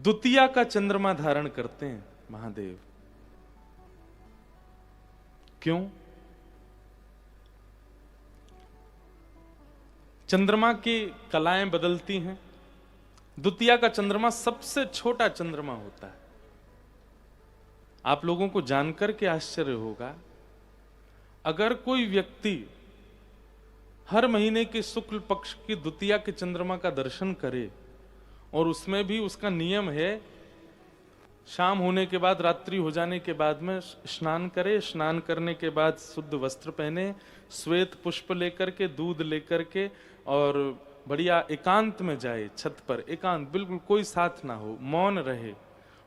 द्वितीया का चंद्रमा धारण करते हैं महादेव। क्यों? चंद्रमा की कलाएं बदलती हैं। द्वितीया का चंद्रमा सबसे छोटा चंद्रमा होता है। आप लोगों को जानकर के आश्चर्य होगा, अगर कोई व्यक्ति हर महीने के शुक्ल पक्ष की द्वितीया के चंद्रमा का दर्शन करे, और उसमें भी उसका नियम है शाम होने के बाद, रात्रि हो जाने के बाद में स्नान करे, स्नान करने के बाद शुद्ध वस्त्र पहने, श्वेत पुष्प लेकर के, दूध लेकर के, और बढ़िया एकांत में जाए, छत पर एकांत, बिल्कुल कोई साथ ना हो, मौन रहे,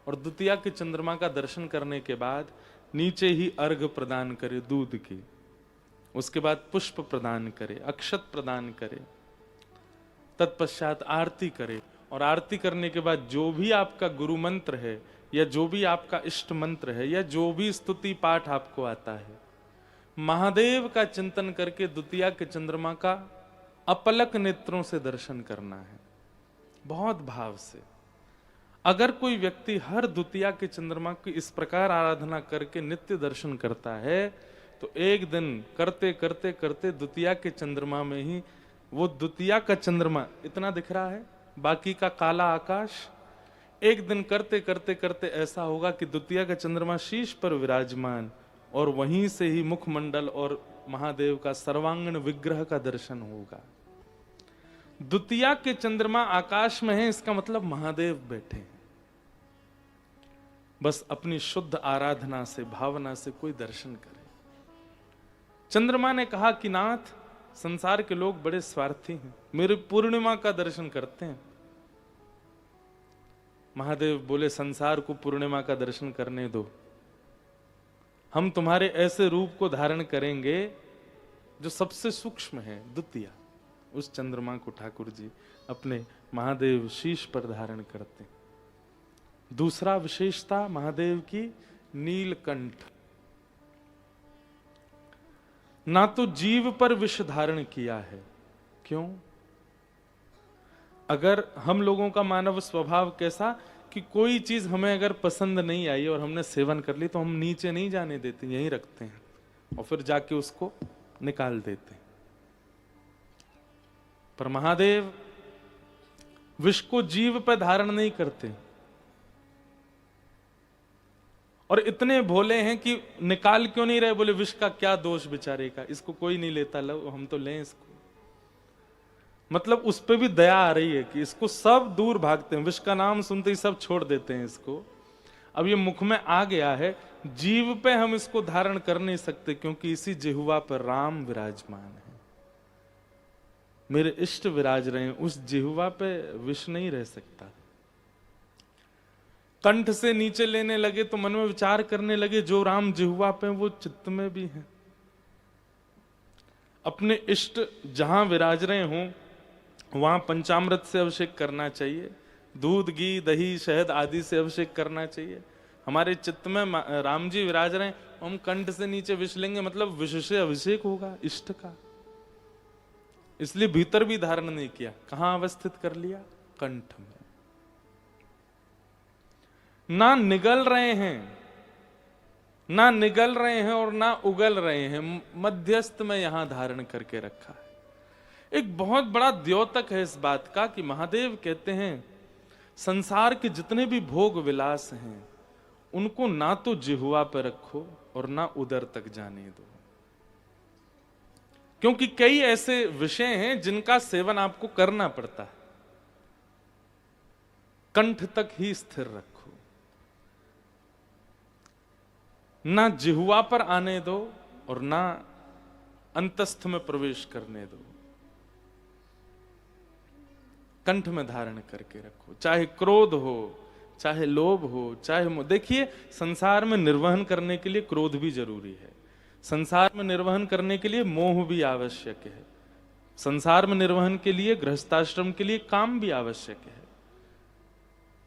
और द्वितीया के चंद्रमा का दर्शन करने के बाद नीचे ही अर्घ प्रदान करे दूध की, उसके बाद पुष्प प्रदान करे, अक्षत प्रदान करे, तत्पश्चात आरती करे, और आरती करने के बाद जो भी आपका गुरु मंत्र है, या जो भी आपका इष्ट मंत्र है, या जो भी स्तुति पाठ आपको आता है, महादेव का चिंतन करके द्वितीया के चंद्रमा का अपलक नेत्रों से दर्शन करना है, बहुत भाव से। अगर कोई व्यक्ति हर द्वितीया के चंद्रमा की इस प्रकार आराधना करके नित्य दर्शन करता है, तो एक दिन करते करते करते द्वितीया के चंद्रमा में ही, वो द्वितीया का चंद्रमा इतना दिख रहा है, बाकी का काला आकाश, एक दिन करते करते करते ऐसा होगा कि द्वितीया का चंद्रमा शीश पर विराजमान, और वहीं से ही मुखमंडल और महादेव का सर्वांगण विग्रह का दर्शन होगा। द्वितीया के चंद्रमा आकाश में है, इसका मतलब महादेव बैठे हैं। बस अपनी शुद्ध आराधना से, भावना से कोई दर्शन करे। चंद्रमा ने कहा कि नाथ, संसार के लोग बड़े स्वार्थी हैं, मेरे पूर्णिमा का दर्शन करते हैं। महादेव बोले, संसार को पूर्णिमा का दर्शन करने दो, हम तुम्हारे ऐसे रूप को धारण करेंगे जो सबसे सूक्ष्म है, द्वितीया। उस चंद्रमा को ठाकुर जी अपने महादेव शीश पर धारण करते। दूसरा विशेषता महादेव की, नीलकंठ। ना तो जीव पर विष धारण किया है। क्यों? अगर हम लोगों का मानव स्वभाव कैसा कि कोई चीज हमें अगर पसंद नहीं आई और हमने सेवन कर ली, तो हम नीचे नहीं जाने देते, यहीं रखते हैं और फिर जाके उसको निकाल देते हैं। पर महादेव विष को जीव पर धारण नहीं करते, और इतने भोले हैं कि निकाल क्यों नहीं रहे? बोले विष का क्या दोष बेचारे का, इसको कोई नहीं लेता, लो हम तो लें इसको। मतलब उस पे भी दया आ रही है कि इसको सब दूर भागते हैं, विष का नाम सुनते ही सब छोड़ देते हैं इसको। अब ये मुख में आ गया है, जीव पे हम इसको धारण कर नहीं सकते, क्योंकि इसी जिह्वा पर राम विराजमान है, मेरे इष्ट विराज रहे हैं, उस जिह्वा पे विष नहीं रह सकता। कंठ से नीचे लेने लगे तो मन में विचार करने लगे, जो राम जिह्वा पे वो चित्त में भी है। अपने इष्ट जहां विराज रहे हों वहां पंचामृत से अभिषेक करना चाहिए, दूध, घी, दही, शहद आदि से अभिषेक करना चाहिए। हमारे चित्त में राम जी विराज रहे हैं, हम कंठ से नीचे विष लेंगे, मतलब विष से अभिषेक होगा इष्ट का। इसलिए भीतर भी धारण नहीं किया, कहां अवस्थित कर लिया? कंठ में। ना निगल रहे हैं, ना निगल रहे हैं और ना उगल रहे हैं, मध्यस्थ में यहां धारण करके रखा है। एक बहुत बड़ा द्योतक है इस बात का कि महादेव कहते हैं संसार के जितने भी भोग विलास हैं उनको ना तो जिह्वा पर रखो और ना उदर तक जाने दो, क्योंकि कई ऐसे विषय हैं जिनका सेवन आपको करना पड़ता है। कंठ तक ही स्थिर रखो, ना जिह्वा पर आने दो और ना अंतस्थ में प्रवेश करने दो, कंठ में धारण करके रखो। चाहे क्रोध हो, चाहे लोभ हो, चाहे मोह। देखिए, संसार में निर्वहन करने के लिए क्रोध भी जरूरी है, संसार में निर्वहन करने के लिए मोह भी आवश्यक है, संसार में निर्वहन के लिए गृहस्थाश्रम के लिए काम भी आवश्यक है।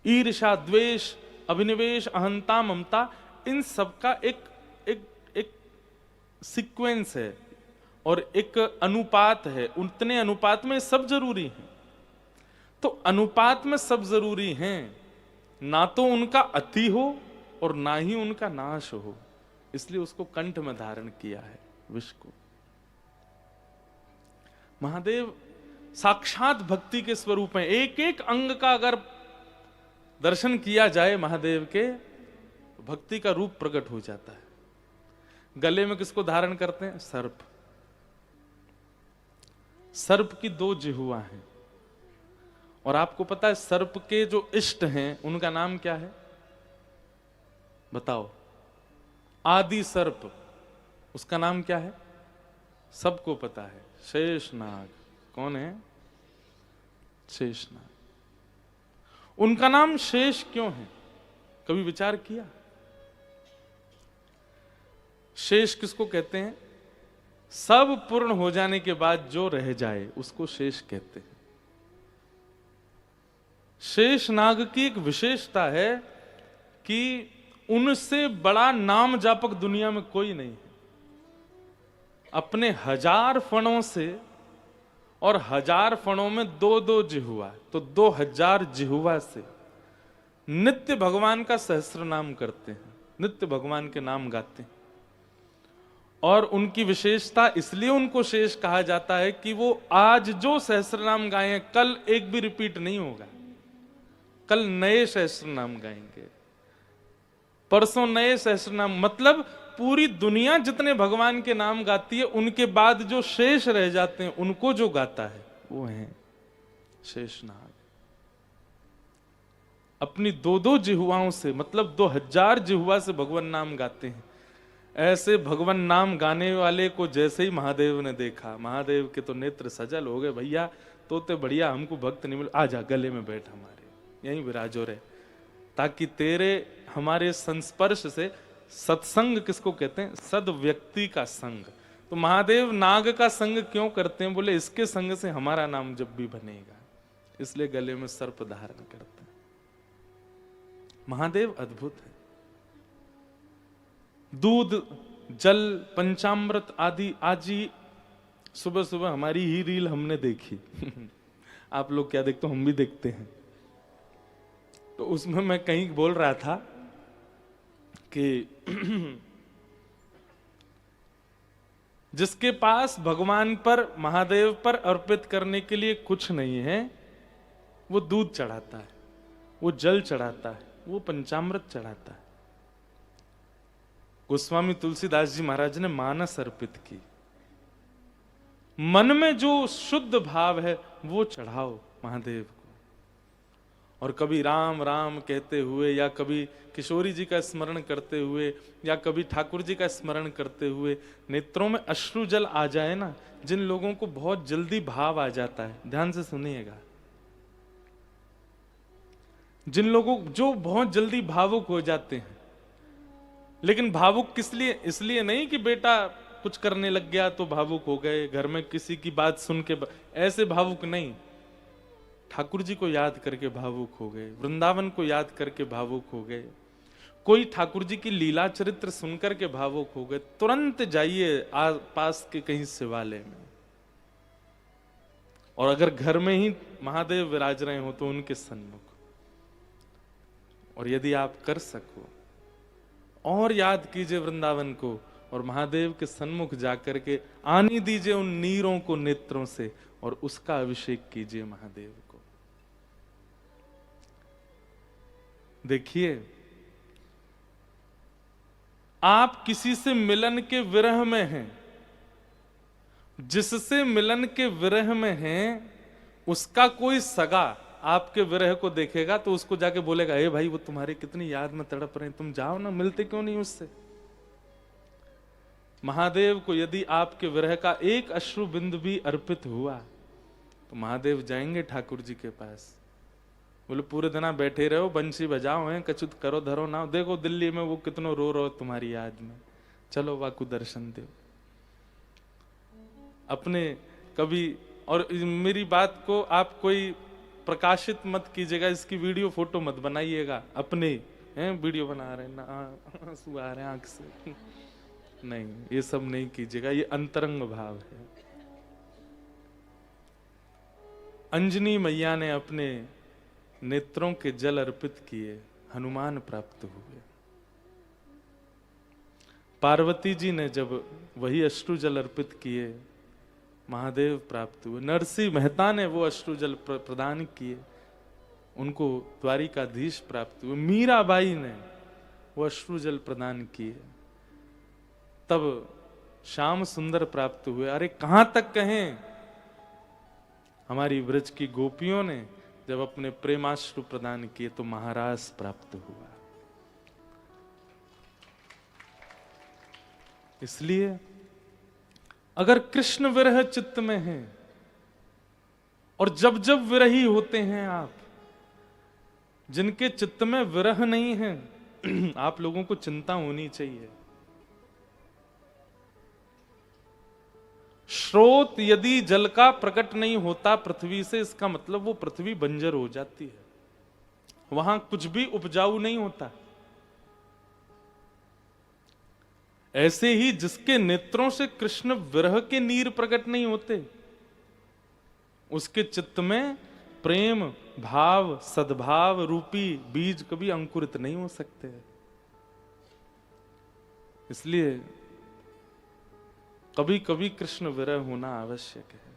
ईर्ष्या, द्वेष, अभिनिवेश, अहंता, ममता, इन सबका एक सीक्वेंस है और एक अनुपात है। उतने अनुपात में सब जरूरी है। तो अनुपात में सब जरूरी हैं, ना तो उनका अति हो और ना ही उनका नाश हो, इसलिए उसको कंठ में धारण किया है विष को। महादेव साक्षात भक्ति के स्वरूप हैं। एक एक अंग का अगर दर्शन किया जाए महादेव के, भक्ति का रूप प्रकट हो जाता है। गले में किसको धारण करते हैं? सर्प। सर्प की 2 जिह्वा हैं, और आपको पता है सर्प के जो इष्ट हैं उनका नाम क्या है? बताओ। आदि सर्प, उसका नाम क्या है? सबको पता है, शेषनाग। कौन है? शेषनाग। उनका नाम शेष क्यों है? कभी विचार किया? शेष किसको कहते हैं? सब पूर्ण हो जाने के बाद जो रह जाए उसको शेष कहते हैं। शेष नाग की एक विशेषता है कि उनसे बड़ा नाम जापक दुनिया में कोई नहीं है। अपने 1000 फणों से, और 1000 फणों में 2-2 जिह्वा, तो 2000 जिह्वा से नित्य भगवान का सहस्र नाम करते हैं, नित्य भगवान के नाम गाते हैं। और उनकी विशेषता इसलिए उनको शेष कहा जाता है कि वो आज जो सहस्र नाम गाए हैं, कल एक भी रिपीट नहीं होगा। कल नए सहस्र नाम गाएंगे, परसों नए सहस्र नाम। मतलब पूरी दुनिया जितने भगवान के नाम गाती है, उनके बाद जो शेष रह जाते हैं उनको जो गाता है वो है शेषनाग। अपनी 2-2 जिह्वाओं से, मतलब 2000 जिह्वा से भगवान नाम गाते हैं। ऐसे भगवान नाम गाने वाले को जैसे ही महादेव ने देखा, महादेव के तो नेत्र सजल हो गए। भैया तोते बढ़िया, हमको भक्त नहीं मिले, आजा गले में बैठ, हमारे यहीं विराजो रहे, ताकि तेरे हमारे संस्पर्श से, सत्संग किसको कहते हैं? सद व्यक्ति का संग। तो महादेव नाग का संग क्यों करते हैं? बोले इसके संग से हमारा नाम जब भी बनेगा, इसलिए गले में सर्प धारण करते हैं। महादेव अद्भुत है। दूध, जल, पंचामृत आदि आजी सुबह सुबह हमारी ही रील हमने देखी। आप लोग क्या देखते हो? हम भी देखते हैं। तो उसमें मैं कहीं बोल रहा था कि जिसके पास भगवान पर, महादेव पर अर्पित करने के लिए कुछ नहीं है, वो दूध चढ़ाता है, वो जल चढ़ाता है, वो पंचामृत चढ़ाता है। गोस्वामी तुलसीदास जी महाराज ने मानस अर्पित की। मन में जो शुद्ध भाव है वो चढ़ाओ महादेव को। और कभी राम राम कहते हुए, या कभी किशोरी जी का स्मरण करते हुए, या कभी ठाकुर जी का स्मरण करते हुए नेत्रों में अश्रु जल आ जाए ना, जिन लोगों को बहुत जल्दी भाव आ जाता है, ध्यान से सुनिएगा, जिन लोगों जो बहुत जल्दी भावुक हो जाते हैं, लेकिन भावुक किस लिए? इसलिए नहीं कि बेटा कुछ करने लग गया तो भावुक हो गए, घर में किसी की बात सुन के ऐसे भावुक नहीं। ठाकुर जी को याद करके भावुक हो गए, वृंदावन को याद करके भावुक हो गए, कोई ठाकुर जी की लीला चरित्र सुनकर के भावुक हो गए, तुरंत जाइए पास के कहीं शिवालय में। और अगर घर में ही महादेव विराज रहे हो तो उनके सन्मुख, और यदि आप कर सको और याद कीजिए वृंदावन को, और महादेव के सन्मुख जाकर के आने दीजिए उन नीरों को नेत्रों से, और उसका अभिषेक कीजिए महादेव को। देखिए, आप किसी से मिलन के विरह में हैं, जिससे मिलन के विरह में हैं, उसका कोई सगा आपके विरह को देखेगा तो उसको जाके बोलेगा, ए भाई वो तुम्हारी कितनी याद में तड़प रहे हैं, तुम जाओ ना, मिलते क्यों नहीं उससे। महादेव को यदि आपके विरह का एक अश्रु बिंदु भी अर्पित हुआ तो महादेव जाएंगे ठाकुर जी के पास, बोले पूरे दिन बैठे रहो, बंसी बजाओ, हैं कछुत करो धरो ना, देखो दिल्ली में वो कितनो रो रहो तुम्हारी याद में, चलो वाकु दर्शन दो अपने। कभी, और मेरी बात को आप कोई प्रकाशित मत कीजिएगा, इसकी वीडियो फोटो मत बनाइएगा, अपने हैं वीडियो बना रहे ना, आंसू आ रहे हैं आंख से, नहीं, ये सब नहीं कीजिएगा, ये अंतरंग भाव है। अंजनी मैया ने अपने नेत्रों के जल अर्पित किए, हनुमान प्राप्त हुए। पार्वती जी ने जब वही अश्रु जल अर्पित किए, महादेव प्राप्त हुए। नरसिंह मेहता ने वो अश्रु जल प्रदान किए, उनको द्वारिकाधीश प्राप्त हुए। मीराबाई ने वो अश्रु जल प्रदान किए, तब श्याम सुंदर प्राप्त हुए। अरे कहां तक कहें, हमारी ब्रज की गोपियों ने जब अपने प्रेमाश्रु प्रदान किए तो महाराज प्राप्त हुआ। इसलिए अगर कृष्ण विरह चित्त में है, और जब जब विरही होते हैं आप, जिनके चित्त में विरह नहीं है, आप लोगों को चिंता होनी चाहिए। स्रोत यदि जल का प्रकट नहीं होता पृथ्वी से, इसका मतलब वो पृथ्वी बंजर हो जाती है, वहां कुछ भी उपजाऊ नहीं होता। ऐसे ही जिसके नेत्रों से कृष्ण विरह के नीर प्रकट नहीं होते, उसके चित्त में प्रेम भाव सद्भाव रूपी बीज कभी अंकुरित नहीं हो सकते। इसलिए कभी कभी कृष्ण विरह होना आवश्यक है।